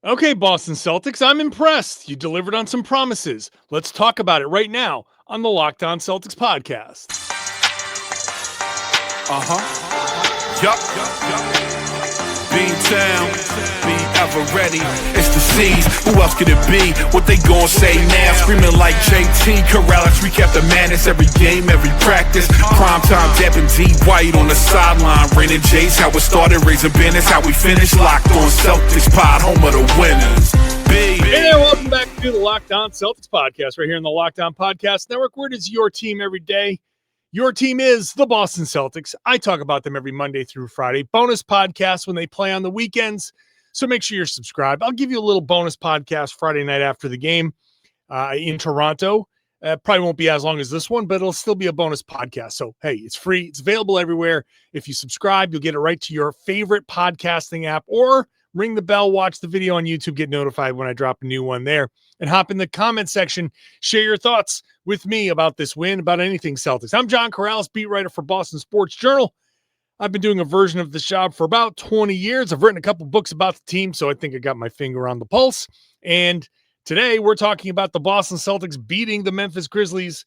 Okay, Boston Celtics, I'm impressed. You delivered on some promises. Let's talk about it right now on the Locked On Celtics podcast. B-Town, be ever ready. It's the C's. Who else could it be? What they gon' say now? Screaming like JT, Karalis. Recap the madness every game, every practice. Prime time, dapping D White on the sideline. Raining J's, how it started, raising banners, how we finished. Locked on Celtics pod, home of the winners. Hey there, welcome back to the Locked On Celtics podcast, right here in the Locked On Podcast Network, where it is your team every day. Your team is the Boston Celtics. I talk about them every Monday through Friday. Bonus podcasts when they play on the weekends. So make sure you're subscribed. I'll give you a little bonus podcast Friday night after the game in Toronto. Probably won't be as long as this one, but it'll still be a bonus podcast. So, hey, it's free. It's available everywhere. If you subscribe, you'll get it right to your favorite podcasting app, or ring the bell, watch the video on YouTube, get notified when I drop a new one there, and hop in the comment section. Share your thoughts with me about this win, about anything Celtics. I'm John Karalis, beat writer for Boston Sports Journal. I've been doing a version of this job for about 20 years. I've written a couple books about the team, so I think I got my finger on the pulse. And today we're talking about the Boston Celtics beating the Memphis Grizzlies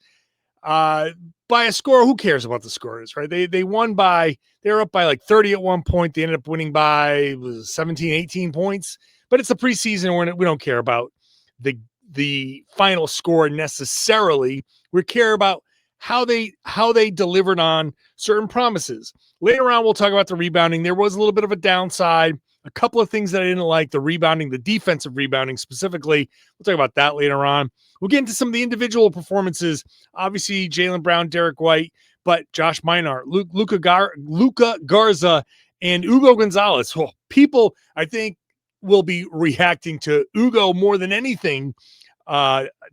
by a score. Who cares about the scores, right? They won by, they were up by like 30 at one point. They ended up winning by 17, 18 points. But it's a preseason. We don't care about the final score necessarily. We care about how they delivered on certain promises. Later on, we'll talk about the rebounding. There was a little bit of a downside. A couple of things that I didn't like, the rebounding, the defensive rebounding specifically. We'll talk about that later on. We'll get into some of the individual performances. Obviously, Jaylen Brown, Derrick White, but Josh Minott, Luka Garza, and Hugo Gonzalez. Well, people, I think, will be reacting to Hugo more than anything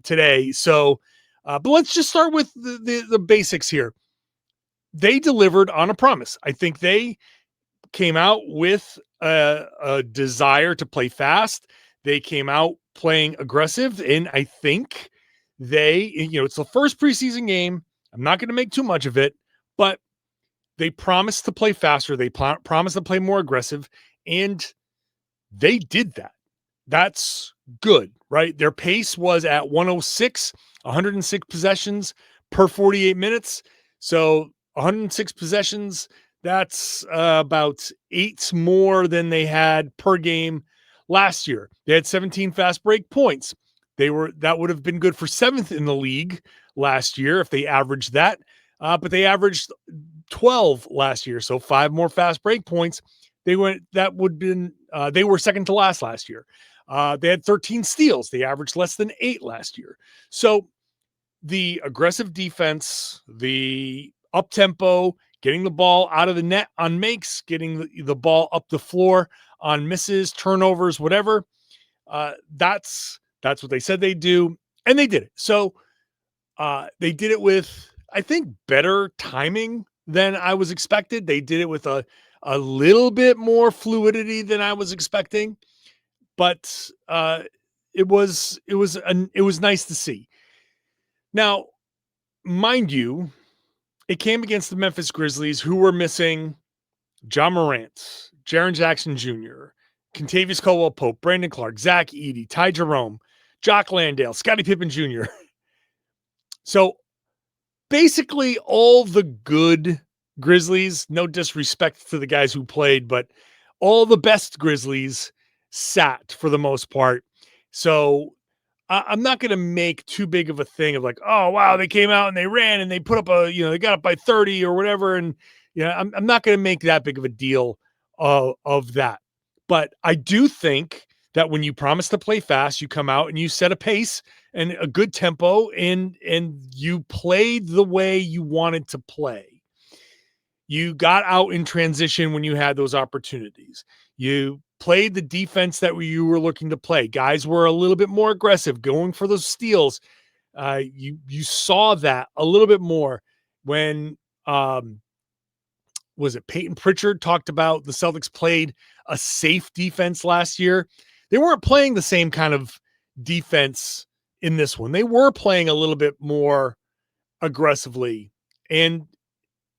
today. So, but let's just start with the basics here. They delivered on a promise. I think they came out with a desire to play fast. They came out playing aggressive, and I think it's the first preseason game. I'm not going to make too much of it, but they promised to play faster. They promised to play more aggressive, and they did that. That's good, right? Their pace was at 106 possessions per 48 minutes. So 106 possessions, that's about 8 more than they had per game last year. They had 17 fast break points. That would have been good for 7th in the league last year if they averaged that. But they averaged 12 last year, so 5 more fast break points. They were second to last year. They had 13 steals. They averaged less than 8 last year. So the aggressive defense, the up-tempo, getting the ball out of the net on makes, getting the ball up the floor on misses, turnovers, whatever. That's what they said they'd do, and they did it. So they did it with, I think, better timing than I was expected. They did it with a little bit more fluidity than I was expecting, but it was nice to see. Now, mind you, it came against the Memphis Grizzlies, who were missing John Morant, Jaren Jackson Jr., Kentavious Caldwell-Pope, Brandon Clark, Zach Edey, Ty Jerome, Jock Landale, Scottie Pippen Jr. So basically all the good Grizzlies, no disrespect to the guys who played, but all the best Grizzlies sat for the most part. So I'm not going to make too big of a thing of like, oh, wow, they came out and they ran and they put up they got up by 30 or whatever. And, I'm not going to make that big of a deal of that. But I do think that when you promise to play fast, you come out and you set a pace and a good tempo and you played the way you wanted to play. You got out in transition when you had those opportunities. You played the defense that you were looking to play. Guys were a little bit more aggressive, going for those steals. You saw that a little bit more when was it Peyton Pritchard talked about the Celtics played a safe defense last year. They weren't playing the same kind of defense in this one. They were playing a little bit more aggressively, and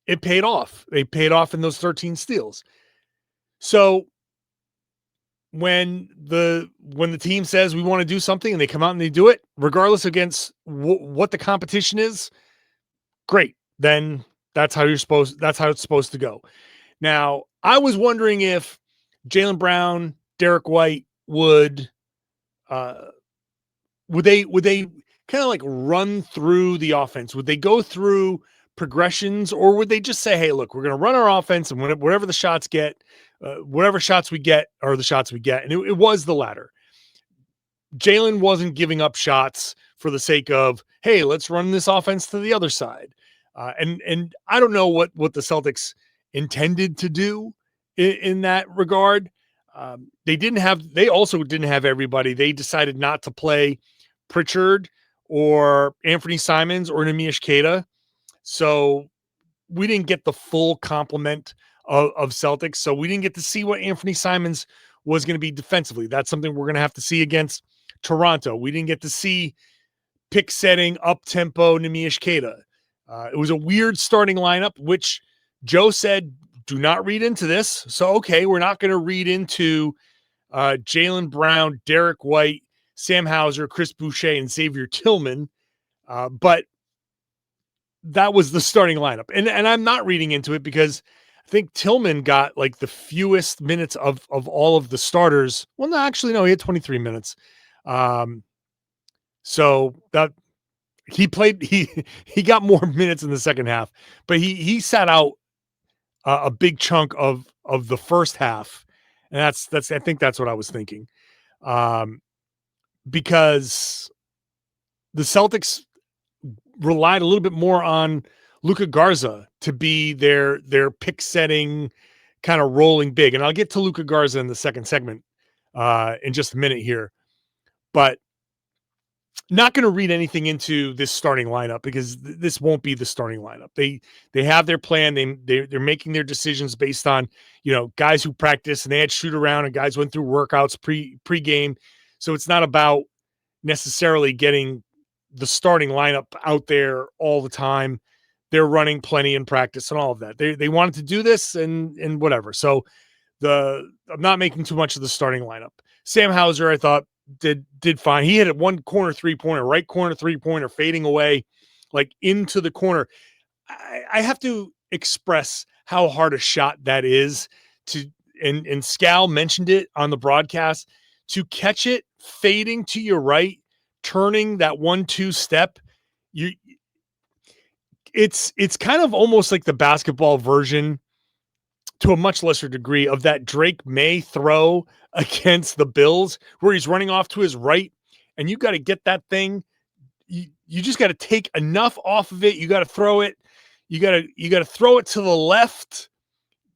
it paid off. They paid off in those 13 steals. So when the team says we want to do something and they come out and they do it, regardless against what the competition is, great. Then that's how it's supposed to go. Now, I was wondering if Jaylen Brown, Derrick White would they kind of like run through the offense? Would they go through progressions, or would they just say, hey, look, we're going to run our offense, and whatever the shots get, whatever shots we get are the shots we get. And it was the latter. Jaylen wasn't giving up shots for the sake of, hey, let's run this offense to the other side. And I don't know what the Celtics intended to do in that regard. They also didn't have everybody. They decided not to play Pritchard or Anthony Simons or Nemish Queta. So we didn't get the full complement of Celtics. So we didn't get to see what Anthony Simons was going to be defensively. That's something we're going to have to see against Toronto. We didn't get to see pick setting up tempo Nemish Queta. It was a weird starting lineup, which Joe said, do not read into this. So, okay, we're not going to read into Jaylen Brown, Derrick White, Sam Hauser, Chris Boucher, and Xavier Tillman. But that was the starting lineup. And I'm not reading into it because I think Tillman got like the fewest minutes of all of the starters. Well, no, actually, no, he had 23 minutes. So that he played, he got more minutes in the second half, but he sat out a big chunk of the first half. And I think that's what I was thinking. Because the Celtics relied a little bit more on Luka Garza to be their pick setting kind of rolling big. And I'll get to Luka Garza in the second segment in just a minute here, but not going to read anything into this starting lineup because this won't be the starting lineup. They have their plan. They're making their decisions based on, guys who practice and they had shoot around and guys went through workouts pre-game. So it's not about necessarily getting the starting lineup out there all the time. They're running plenty in practice and all of that. They wanted to do this and whatever. So I'm not making too much of the starting lineup. Sam Hauser, I thought did fine. He hit a one corner 3-pointer, right corner 3-pointer, fading away like into the corner. I have to express how hard a shot that is and Scal mentioned it on the broadcast, to catch it fading to your right, turning that 1-2 step. It's kind of almost like the basketball version to a much lesser degree of that Drake May throw against the Bills where he's running off to his right and you got to get that thing. You just got to take enough off of it. You got to throw it. You got to throw it to the left,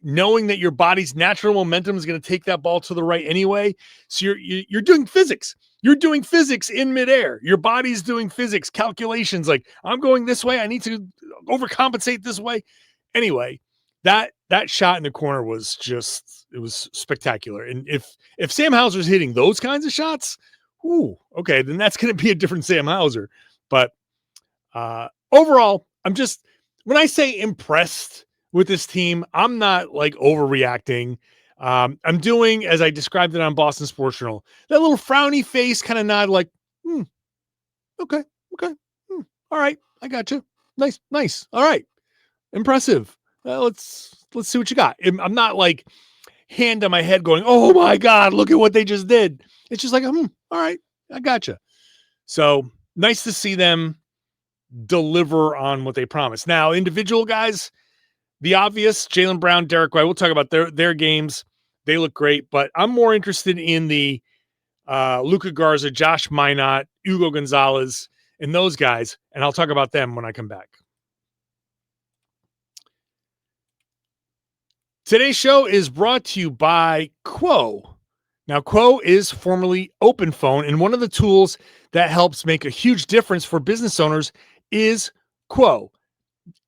knowing that your body's natural momentum is going to take that ball to the right anyway. So you're doing physics. You're doing physics in midair. Your body's doing physics calculations. Like, I'm going this way. I need to overcompensate this way. Anyway, that shot in the corner was it was spectacular. And if Sam Hauser's hitting those kinds of shots, okay, then that's going to be a different Sam Hauser. But overall, when I say impressed with this team, I'm not like overreacting. I'm doing, as I described it on Boston Sports Journal, that little frowny face kind of nod like, okay. All right. I got you. Nice. All right. Impressive. Let's see what you got. I'm not like hand on my head going, oh my God, look at what they just did. It's just like, all right, I gotcha. So nice to see them deliver on what they promised. Now, individual guys, the obvious, Jaylen Brown, Derrick White, we'll talk about their games. They look great, but I'm more interested in the Luka Garza, Josh Minott, Hugo Gonzalez, and those guys, and I'll talk about them when I come back. Today's show is brought to you by Quo. Now, Quo is formerly OpenPhone, and one of the tools that helps make a huge difference for business owners is Quo.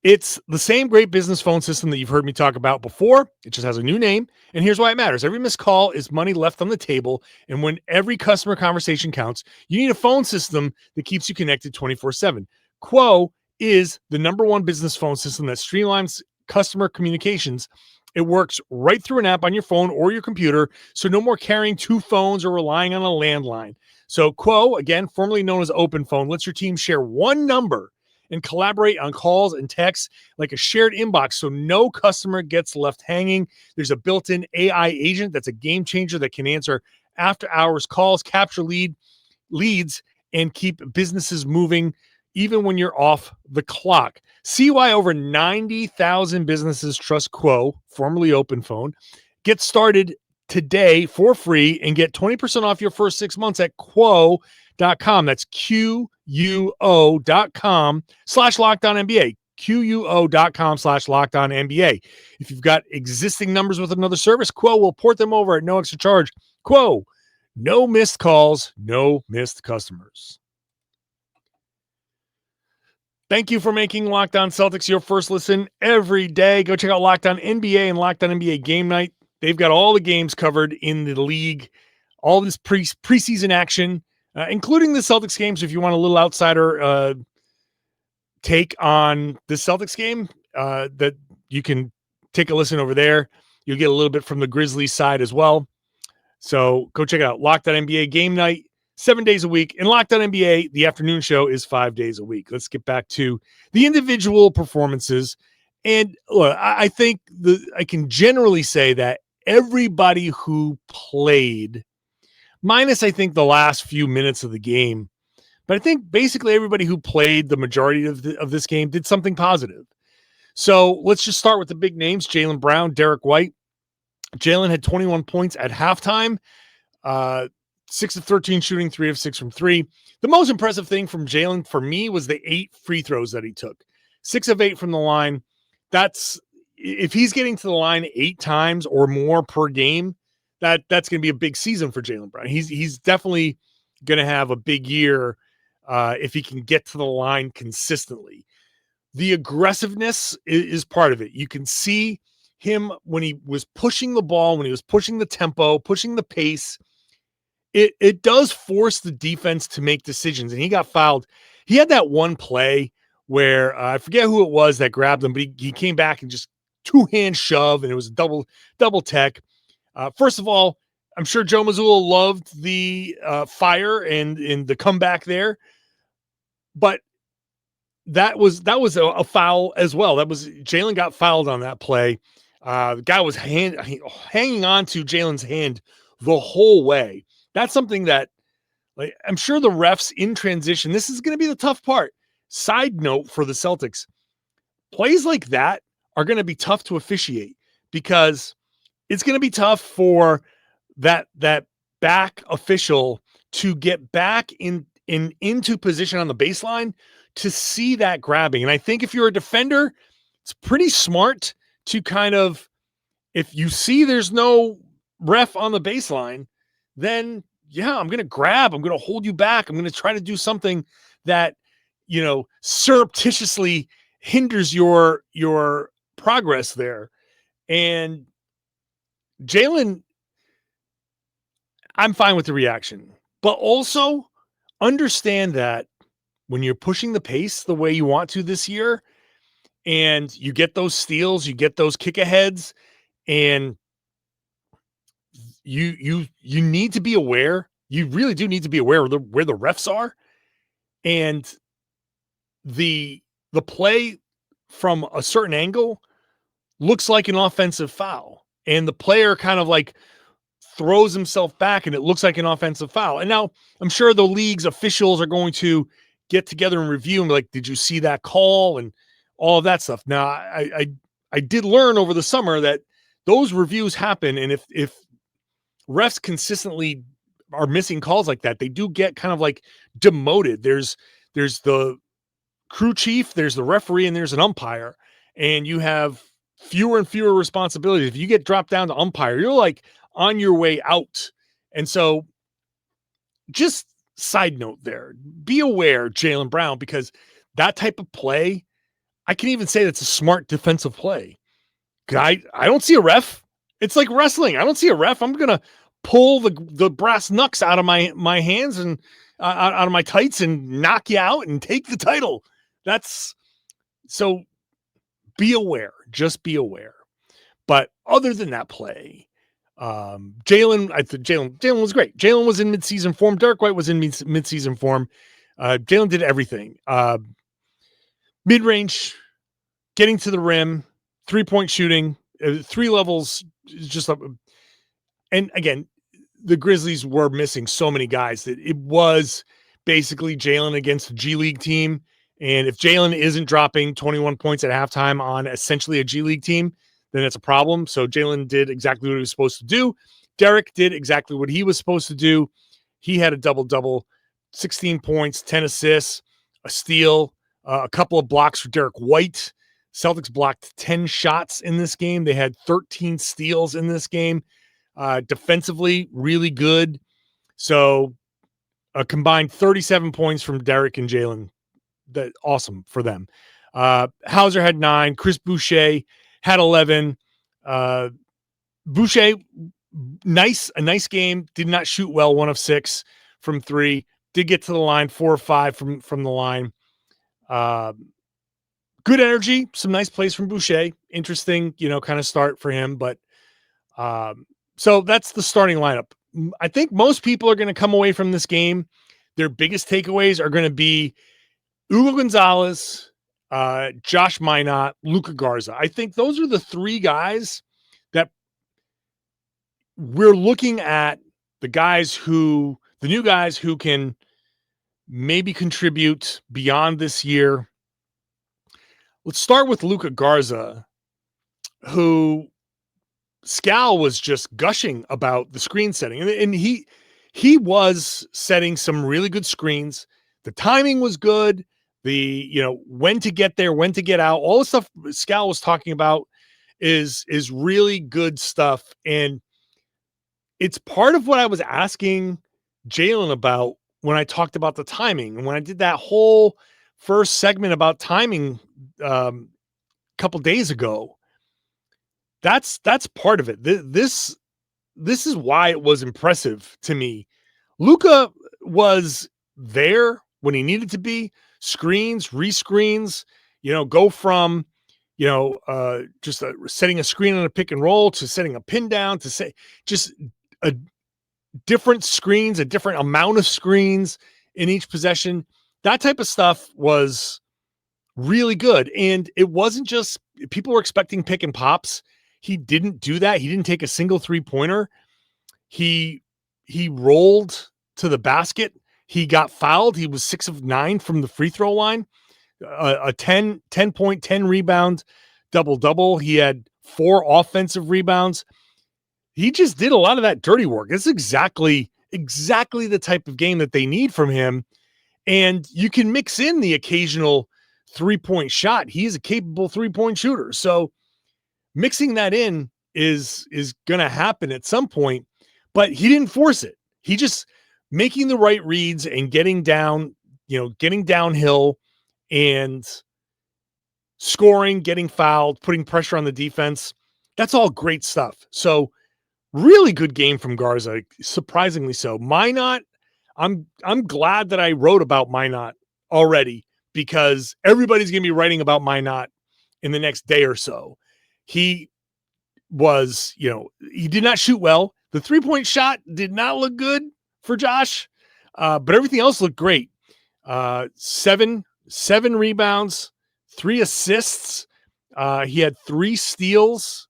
It's the same great business phone system that you've heard me talk about before. It just has a new name, and here's why it matters. Every missed call is money left on the table, and when every customer conversation counts, you need a phone system that keeps you connected 24/7. Quo is the #1 business phone system that streamlines customer communications It works right through an app on your phone or your computer, so no more carrying two phones or relying on a landline. So Quo, again, formerly known as Open Phone, lets your team share one number and collaborate on calls and texts like a shared inbox, so no customer gets left hanging. There's a built-in AI agent that's a game changer that can answer after-hours calls, capture leads, and keep businesses moving even when you're off the clock. See why over 90,000 businesses trust Quo, formerly Open Phone. Get started today for free and get 20% off your first 6 months at quo.com. That's QUO.com/LockedOnNBA. QUO.com/LockedOnNBA. If you've got existing numbers with another service, Quo will port them over at no extra charge. Quo, no missed calls, no missed customers. Thank you for making Locked On Celtics your first listen every day. Go check out Locked On NBA and Locked On NBA Game Night. They've got all the games covered in the league, all this preseason action, including the Celtics games. If you want a little outsider take on the Celtics game, that you can take a listen over there. You'll get a little bit from the Grizzlies side as well. So go check it out. Locked On NBA Game Night, 7 days a week. And Locked On NBA, the afternoon show, is 5 days a week. Let's get back to the individual performances. And look, I think I can generally say that everybody who played, minus I think the last few minutes of the game, but I think basically everybody who played the majority of this game did something positive. So let's just start with the big names: Jaylen Brown, Derrick White. Jaylen had 21 points at halftime, 6 of 13 shooting, 3 of 6 from 3. The most impressive thing from Jaylen for me was the 8 free throws that he took. 6 of 8 from the line. That's, if he's getting to the line 8 times or more per game, that's going to be a big season for Jaylen Brown. He's definitely going to have a big year if he can get to the line consistently. The aggressiveness is part of it. You can see him when he was pushing the ball, when he was pushing the tempo, pushing the pace. It does force the defense to make decisions, and he got fouled. He had that one play where I forget who it was that grabbed him, but he came back and just two-hand shove, and it was a double tech. First of all, I'm sure Joe Mazzulla loved the fire and the comeback there, but that was a foul as well. That was, Jaylen got fouled on that play. The guy was hanging on to Jaylen's hand the whole way. That's something that, like, I'm sure the refs in transition, this is going to be the tough part. Side note for the Celtics, plays like that are going to be tough to officiate because it's going to be tough for that back official to get back into position on the baseline to see that grabbing. And I think if you're a defender, it's pretty smart to kind of, if you see there's no ref on the baseline, then yeah, I'm going to grab, I'm going to hold you back. I'm going to try to do something that, surreptitiously hinders your progress there. And Jaylen, I'm fine with the reaction, but also understand that when you're pushing the pace the way you want to this year, and you get those steals, you get those kick aheads, and you need to be aware. You really do need to be aware where the refs are, and the play from a certain angle looks like an offensive foul, and the player kind of like throws himself back, and it looks like an offensive foul. And now I'm sure the league's officials are going to get together and review and be like, did you see that call? And all of that stuff. Now, I did learn over the summer that those reviews happen, and if refs consistently are missing calls like that, they do get kind of like demoted. There's the crew chief, there's the referee, and there's an umpire, and you have fewer and fewer responsibilities. If you get dropped down to umpire, you're like on your way out. And so just side note there, be aware, Jaylen Brown, because that type of play, I can even say that's a smart defensive play. I don't see a ref. It's like wrestling. I don't see a ref. I'm going to pull the brass knucks out of my hands and out of my tights and knock you out and take the title. So be aware. Just be aware. But other than that play, Jaylen was great. Jaylen was in midseason form. Derrick White was in midseason form. Jaylen did everything. Mid-range, getting to the rim, 3-point shooting, 3 levels, just and again, the Grizzlies were missing so many guys that it was basically Jaylen against a G League team. And if Jaylen isn't dropping 21 points at halftime on essentially a G League team, then it's a problem. So Jaylen did exactly what he was supposed to do. Derrick did exactly what he was supposed to do. He had a double-double, 16 points, 10 assists, a steal, a couple of blocks for Derrick White. Celtics blocked 10 shots in this game. They had 13 steals in this game. Defensively, really good. So a combined 37 points from Derrick and Jaylen. That awesome for them. Hauser had 9. Chris Boucher had 11. Boucher, a nice game. Did not shoot well. 1 of 6 from 3. Did get to the line. 4 or 5 from the line. Good energy. Some nice plays from Boucher. Interesting, kind of start for him. But so that's the starting lineup. I think most people are going to come away from this game. Their biggest takeaways are going to be Hugo Gonzalez, Josh Minott, Luka Garza. I think those are the 3 guys that we're looking at, the new guys who can maybe contribute beyond this year. Let's start with Luka Garza, who Scal was just gushing about the screen setting. And he was setting some really good screens. The timing was good. When to get there, when to get out, all the stuff Scal was talking about is really good stuff. And it's part of what I was asking Jaylen about when I talked about the timing. And when I did that whole first segment about timing a couple days ago, that's part of it. This is why it was impressive to me. Luka was there when he needed to be. Screens, rescreens, go from, just setting a screen on a pick and roll to setting a pin down to say just a different screens, a different amount of screens in each possession. That type of stuff was really good. And it wasn't just people were expecting pick and pops. He didn't do that. He didn't take a single 3-pointer. He rolled to the basket. He got fouled. He was 6 of 9 from the free throw line, a 10-point, 10 rebound, double-double. He had 4 offensive rebounds. He just did a lot of that dirty work. It's exactly the type of game that they need from him. And you can mix in the occasional 3-point shot. He's a capable 3-point shooter. So mixing that in is going to happen at some point, but he didn't force it. He just making the right reads and getting down, getting downhill and scoring, getting fouled, putting pressure on the defense. That's all great stuff. So really good game from Garza, surprisingly so. Minot, I'm glad that I wrote about Minot already because everybody's going to be writing about Minot in the next day or so. He was, he did not shoot well. The 3-point shot did not look good for Josh, but everything else looked great. 7 rebounds, 3 assists. He had 3 steals.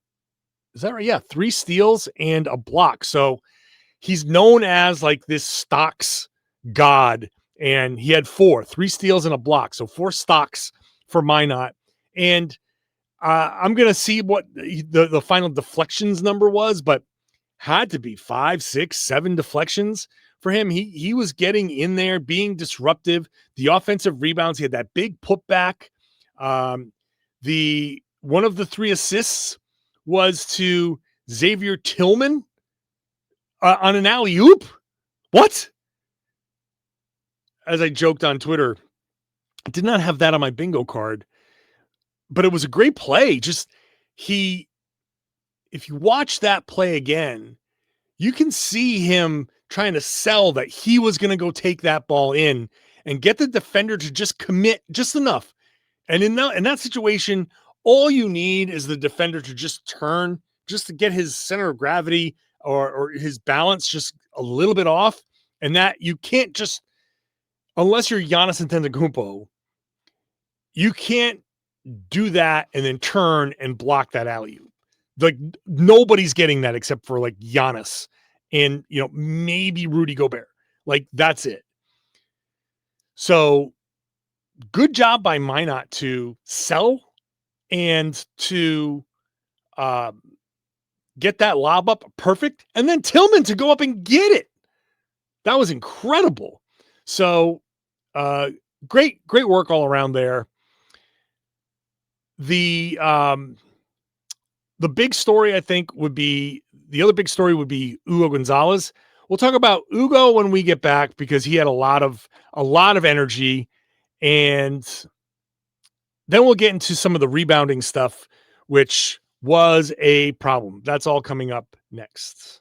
Is that right? Yeah, 3 steals and a block. So he's known as like this stocks god, and he had 3 steals and a block. So 4 stocks for Minot. And I'm going to see what the final deflections number was, but had to be 5, 6, 7 deflections for him. He was getting in there, being disruptive. The offensive rebounds, he had that big putback. One of the 3 assists was to Xavier Tillman on an alley-oop. What? As I joked on Twitter, I did not have that on my bingo card, but it was a great play. Just if you watch that play again, you can see him trying to sell that he was going to go take that ball in and get the defender to just commit just enough. And in that situation, all you need is the defender to just turn just to get his center of gravity or his balance just a little bit off. And that you can't just, unless you're Giannis Antetokounmpo, you can't do that and then turn and block that alley-oop. Like nobody's getting that except for like Giannis and, maybe Rudy Gobert. Like that's it. So good job by Minot to sell and to get that lob up perfect. And then Tillman to go up and get it. That was incredible. So great work all around there. The big story, I think, would be Hugo Gonzalez. We'll talk about Hugo when we get back because he had a lot of energy, and then we'll get into some of the rebounding stuff, which was a problem. That's all coming up next.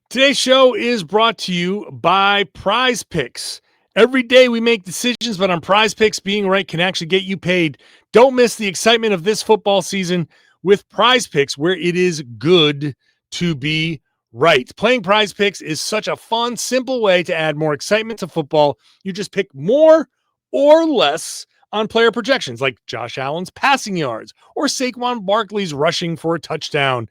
Today's show is brought to you by Prize Picks. Every day we make decisions, but on Prize Picks, being right can actually get you paid. Don't miss the excitement of this football season with Prize Picks, where it is good to be right. Playing Prize Picks is such a fun, simple way to add more excitement to football. You just pick more or less on player projections, like Josh Allen's passing yards or Saquon Barkley's rushing for a touchdown,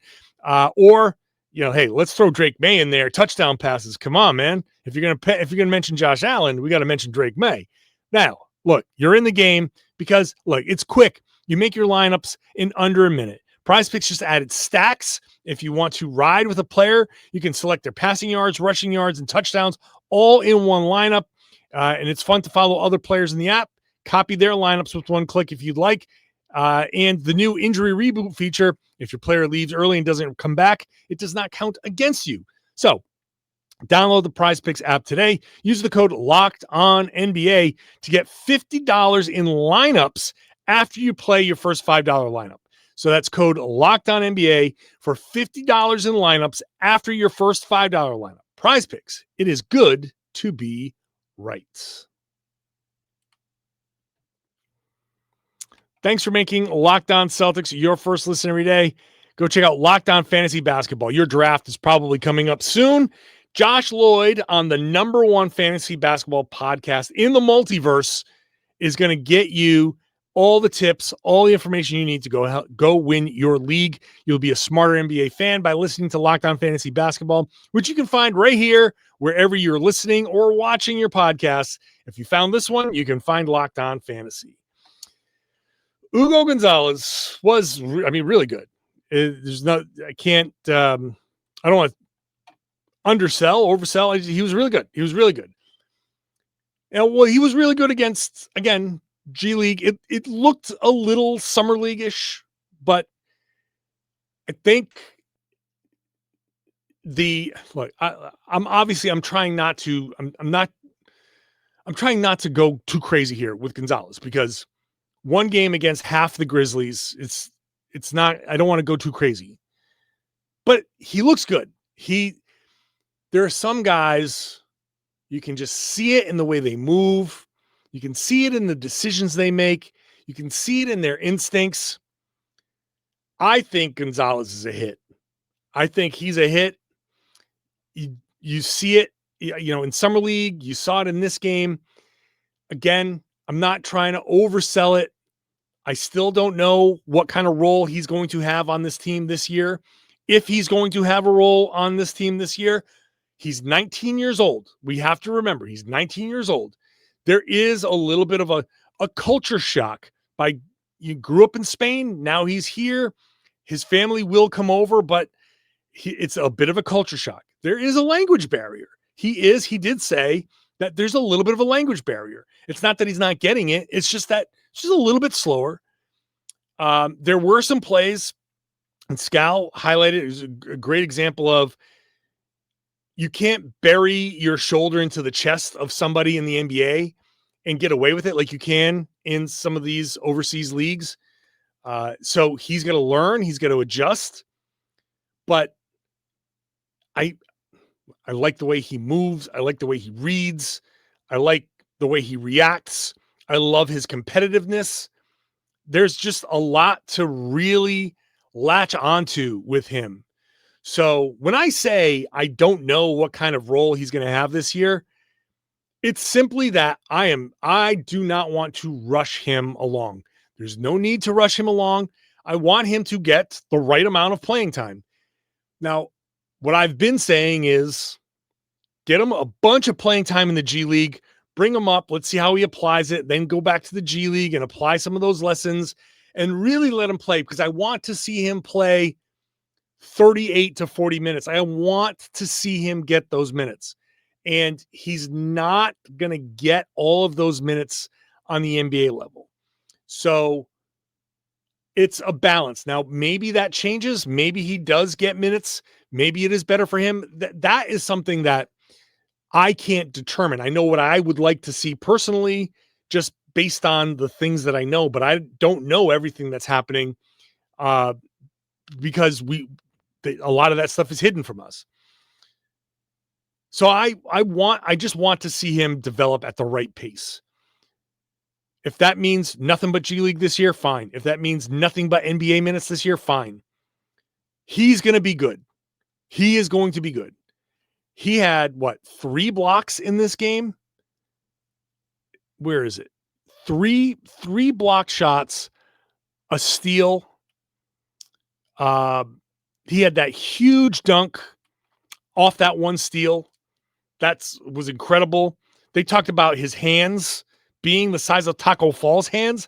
or hey, let's throw Drake May in there. Touchdown passes. Come on, man. If you're gonna mention Josh Allen, we got to mention Drake May. Now, look, you're in the game because look, it's quick. You make your lineups in under a minute. Prize Picks just added stacks. If you want to ride with a player, you can select their passing yards, rushing yards, and touchdowns all in one lineup. And it's fun to follow other players in the app. Copy their lineups with one click if you'd like. And the new injury reboot feature, if your player leaves early and doesn't come back, it does not count against you. So download the Prize Picks app today. Use the code LOCKEDONNBA to get $50 in lineups after you play your first $5 lineup. So that's code LOCKEDONNBA for $50 in lineups after your first $5 lineup. Prize Picks. It is good to be right. Thanks for making Locked On Celtics your first listen every day. Go check out Locked On Fantasy Basketball. Your draft is probably coming up soon. Josh Lloyd on the #1 fantasy basketball podcast in the multiverse is going to get you all the tips, all the information you need to go win your league. You'll be a smarter NBA fan by listening to Locked On Fantasy Basketball, which you can find right here wherever you're listening or watching your podcasts. If you found this one, you can find Locked On Fantasy. Hugo Gonzalez was, really good. I don't want to oversell. He was really good. He was really good. He was really good against, again, G League. It looked a little summer league-ish, but I think I'm trying not to go too crazy here with Gonzalez because one game against half the Grizzlies, it's not, I don't want to go too crazy, but he looks good. There are some guys, you can just see it in the way they move. You can see it in the decisions they make. You can see it in their instincts. I think Gonzalez is a hit. I think he's a hit. You see it, in summer league, you saw it in this game. Again, I'm not trying to oversell it. I still don't know what kind of role he's going to have on this team this year. If he's going to have a role on this team this year, he's 19 years old. We have to remember he's 19 years old. There is a little bit of a culture shock. You grew up in Spain. Now he's here. His family will come over, but it's a bit of a culture shock. There is a language barrier. He did say that there's a little bit of a language barrier. It's not that he's not getting it. It's just that it's just a little bit slower. There were some plays, and Scal highlighted it was a great example of you can't bury your shoulder into the chest of somebody in the NBA and get away with it like you can in some of these overseas leagues. So he's going to learn. He's going to adjust. But I like the way he moves. I like the way he reads. I like the way he reacts. I love his competitiveness. there's just a lot to really latch onto with him. So when I say I don't know what kind of role he's going to have this year, it's simply that I do not want to rush him along. There's no need to rush him along. I want him to get the right amount of playing time. Now, what I've been saying is get him a bunch of playing time in the G League, bring him up, let's see how he applies it, then go back to the G League and apply some of those lessons and really let him play, because I want to see him play 38 to 40 minutes. I want to see him get those minutes. And he's not going to get all of those minutes on the NBA level. So it's a balance. Now, maybe that changes. Maybe he does get minutes. Maybe it is better for him. That is something that I can't determine. I know what I would like to see personally, just based on the things that I know, but I don't know everything that's happening because a lot of that stuff is hidden from us. So I just want to see him develop at the right pace. If that means nothing but G League this year, fine. If that means nothing but NBA minutes this year, fine. He's going to be good. He is going to be good. He had 3 blocks in this game? Where is it? Three block shots, a steal. He had that huge dunk off that one steal. That was incredible. They talked about his hands being the size of Taco Fall's hands.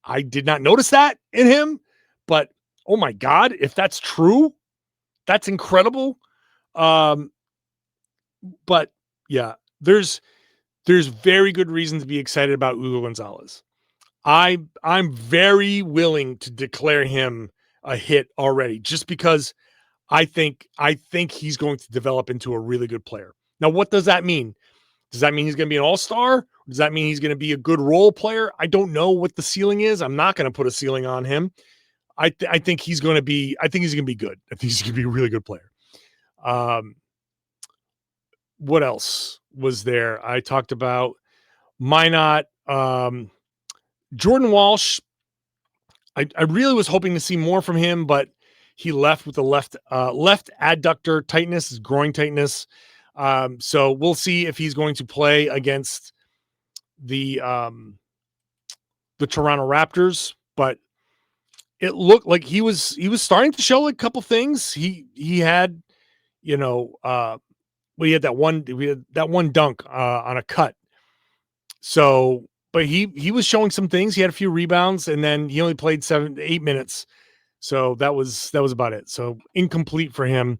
I did not notice that in him, but oh my God, if that's true, that's incredible. But yeah, there's very good reason to be excited about Hugo Gonzalez. I'm very willing to declare him a hit already, just because I think he's going to develop into a really good player. Now, what does that mean? Does that mean he's going to be an all-star? Does that mean he's going to be a good role player? I don't know what the ceiling is. I'm not going to put a ceiling on him. I think he's going to be good. I think he's going to be a really good player. What else was there? I talked about Minot, Jordan Walsh. I really was hoping to see more from him, but he left with the left adductor tightness, his groin tightness. So we'll see if he's going to play against the Toronto Raptors, but it looked like he was starting to show a couple things. He had, we had that one dunk on a cut. So, but he was showing some things. He had a few rebounds, and then he only played 7 to 8 minutes. So that was about it. So incomplete for him.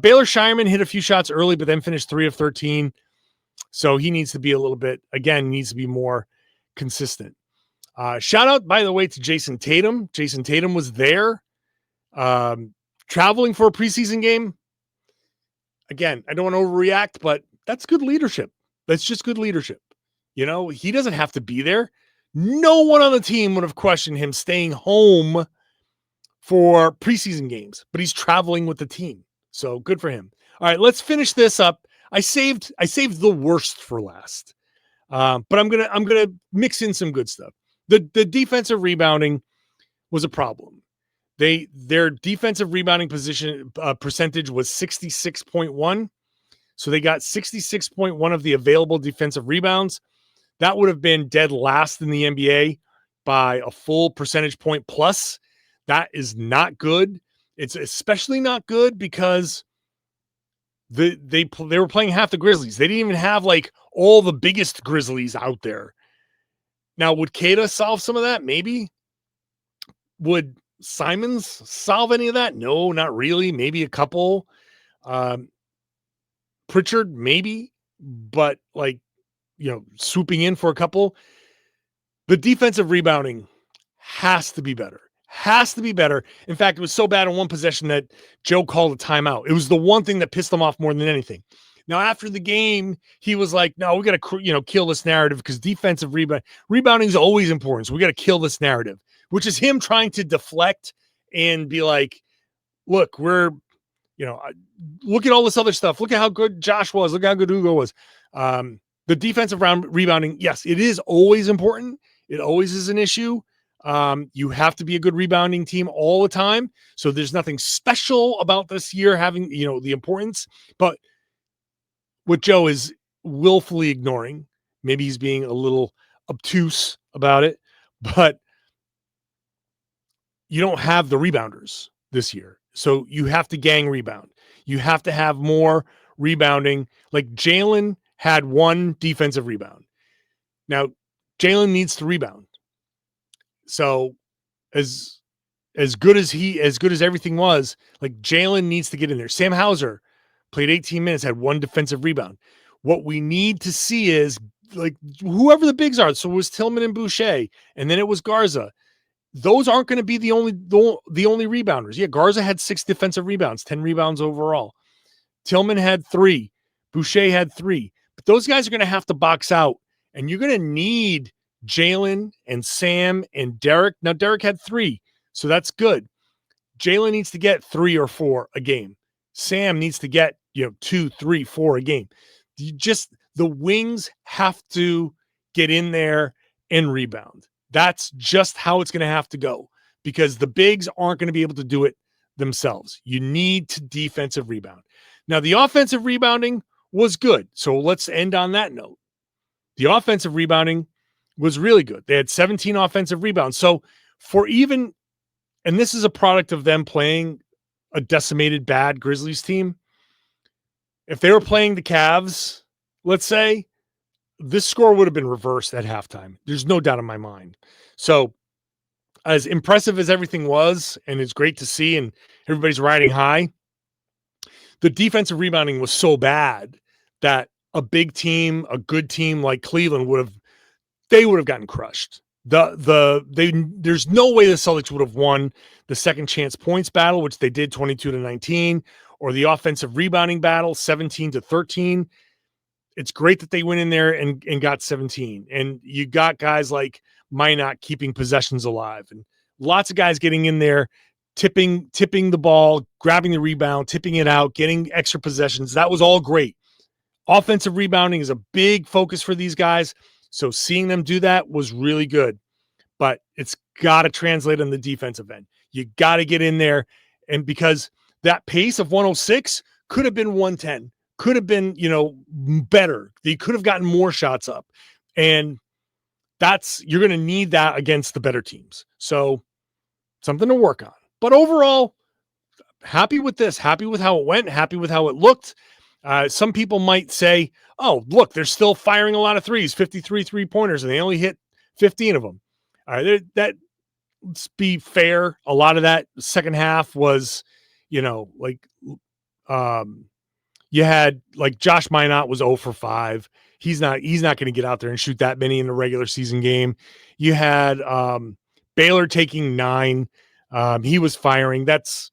Baylor Shireman hit a few shots early, but then finished 3 of 13. So he needs to be needs to be more consistent. Shout out, by the way, to Jayson Tatum. Jayson Tatum was there, traveling for a preseason game. Again, I don't want to overreact, but that's good leadership. That's just good leadership. He doesn't have to be there. No one on the team would have questioned him staying home for preseason games, but he's traveling with the team. So good for him. All right, let's finish this up. I saved the worst for last. But I'm gonna mix in some good stuff. The defensive rebounding was a problem. Their defensive rebounding percentage was 66.1. So they got 66.1 of the available defensive rebounds. That would have been dead last in the NBA by a full percentage point plus. That is not good. It's especially not good because they were playing half the Grizzlies. They didn't even have all the biggest Grizzlies out there. Now, would Kata solve some of that? Maybe. Would Simons solve any of that? No, not really. Maybe a couple. Pritchard, maybe, but swooping in for a couple. The defensive rebounding has to be better. Has to be better. In fact, it was so bad on one possession that Joe called a timeout. It was the one thing that pissed him off more than anything. Now, after the game, he was like, no, we got to, kill this narrative because defensive rebounding is always important. So we got to kill this narrative, which is him trying to deflect and be like, look, look at all this other stuff. Look at how good Josh was. Look how good Hugo was. The defensive rebounding, yes, it is always important. It always is an issue. You have to be a good rebounding team all the time. So there's nothing special about this year having, the importance. But what Joe is willfully ignoring, maybe he's being a little obtuse about it, but you don't have the rebounders this year. So you have to gang rebound. You have to have more rebounding. Like Jaylen had one defensive rebound. Now, Jaylen needs to rebound. So as good as everything was, like Jaylen needs to get in there. Sam Hauser played 18 minutes, had one defensive rebound. What we need to see is like whoever the bigs are. So it was Tillman and Boucher, and then it was Garza. Those aren't going to be the only rebounders. Yeah, Garza had 6 defensive rebounds, 10 rebounds overall. Tillman had 3. Boucher had 3. But those guys are going to have to box out, and you're going to need Jaylen and Sam and Derrick. Now, Derrick had 3, so that's good. Jaylen needs to get 3 or 4 a game. Sam needs to get 2, 3, 4 a game. The wings have to get in there and rebound. That's just how it's going to have to go because the bigs aren't going to be able to do it themselves. You need to defensive rebound. Now, the offensive rebounding was good. So let's end on that note. The offensive rebounding was really good. They had 17 offensive rebounds. So and this is a product of them playing a decimated bad Grizzlies team. If they were playing the Cavs, let's say, this score would have been reversed at halftime. There's no doubt in my mind. So as impressive as everything was, and it's great to see, and everybody's riding high, the defensive rebounding was so bad that a big team, a good team like Cleveland would have gotten crushed. There's no way the Celtics would have won the second chance points battle, which they did 22-19, or the offensive rebounding battle 17-13. It's great that they went in there and got 17. And you got guys like Minot keeping possessions alive, and lots of guys getting in there, tipping the ball, grabbing the rebound, tipping it out, getting extra possessions. That was all great. Offensive rebounding is a big focus for these guys. So seeing them do that was really good. But it's got to translate on the defensive end. You got to get in there. And because that pace of 106 could have been 110. Could have been, better. They could have gotten more shots up. And you're going to need that against the better teams. So something to work on. But overall, happy with this, happy with how it went, happy with how it looked. Some people might say, oh, look, they're still firing a lot of threes, 53 3-pointers, and they only hit 15 of them. Let's be fair. A lot of that second half was, you had like Josh Minott was 0 for 5. He's not going to get out there and shoot that many in a regular season game. You had Baylor taking 9. He was firing. That's,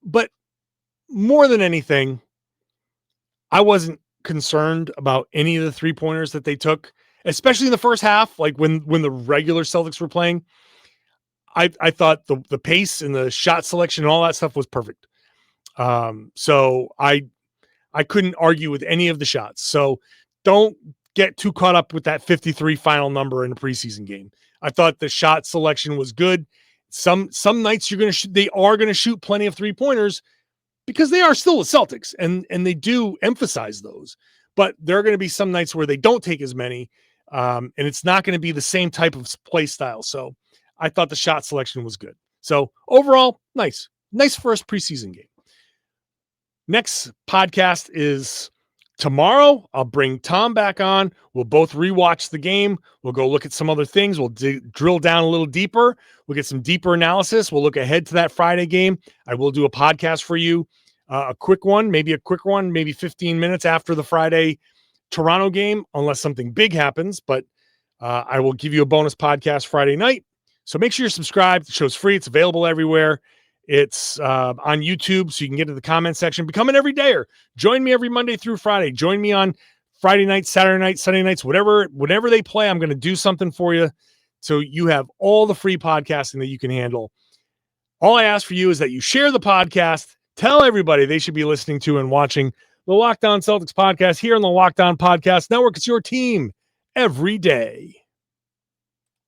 but more than anything, I wasn't concerned about any of the 3-pointers that they took, especially in the first half. Like when the regular Celtics were playing, I thought the pace and the shot selection and all that stuff was perfect. So I couldn't argue with any of the shots. So don't get too caught up with that 53 final number in a preseason game. I thought the shot selection was good. Some nights they are going to shoot plenty of 3-pointers because they are still the Celtics and they do emphasize those, but there are going to be some nights where they don't take as many. And it's not going to be the same type of play style. So I thought the shot selection was good. So overall, nice first preseason game. Next podcast is tomorrow. I'll bring Tom back on. We'll both rewatch the game. We'll go look at some other things. We'll drill down a little deeper. We'll get some deeper analysis. We'll look ahead to that Friday game. I will do a podcast for you, a quick one, maybe 15 minutes after the Friday Toronto game, unless something big happens. But I will give you a bonus podcast Friday night. So make sure you're subscribed. The show's free. It's available everywhere. It's on YouTube, so you can get to the comment section. Become an everydayer. Join me every Monday through Friday. Join me on Friday nights, Saturday nights, Sunday nights, whenever they play. I'm going to do something for you, so you have all the free podcasting that you can handle. All I ask for you is that you share the podcast. Tell everybody they should be listening to and watching the Locked On Celtics podcast here on the Locked On Podcast Network. It's your team every day.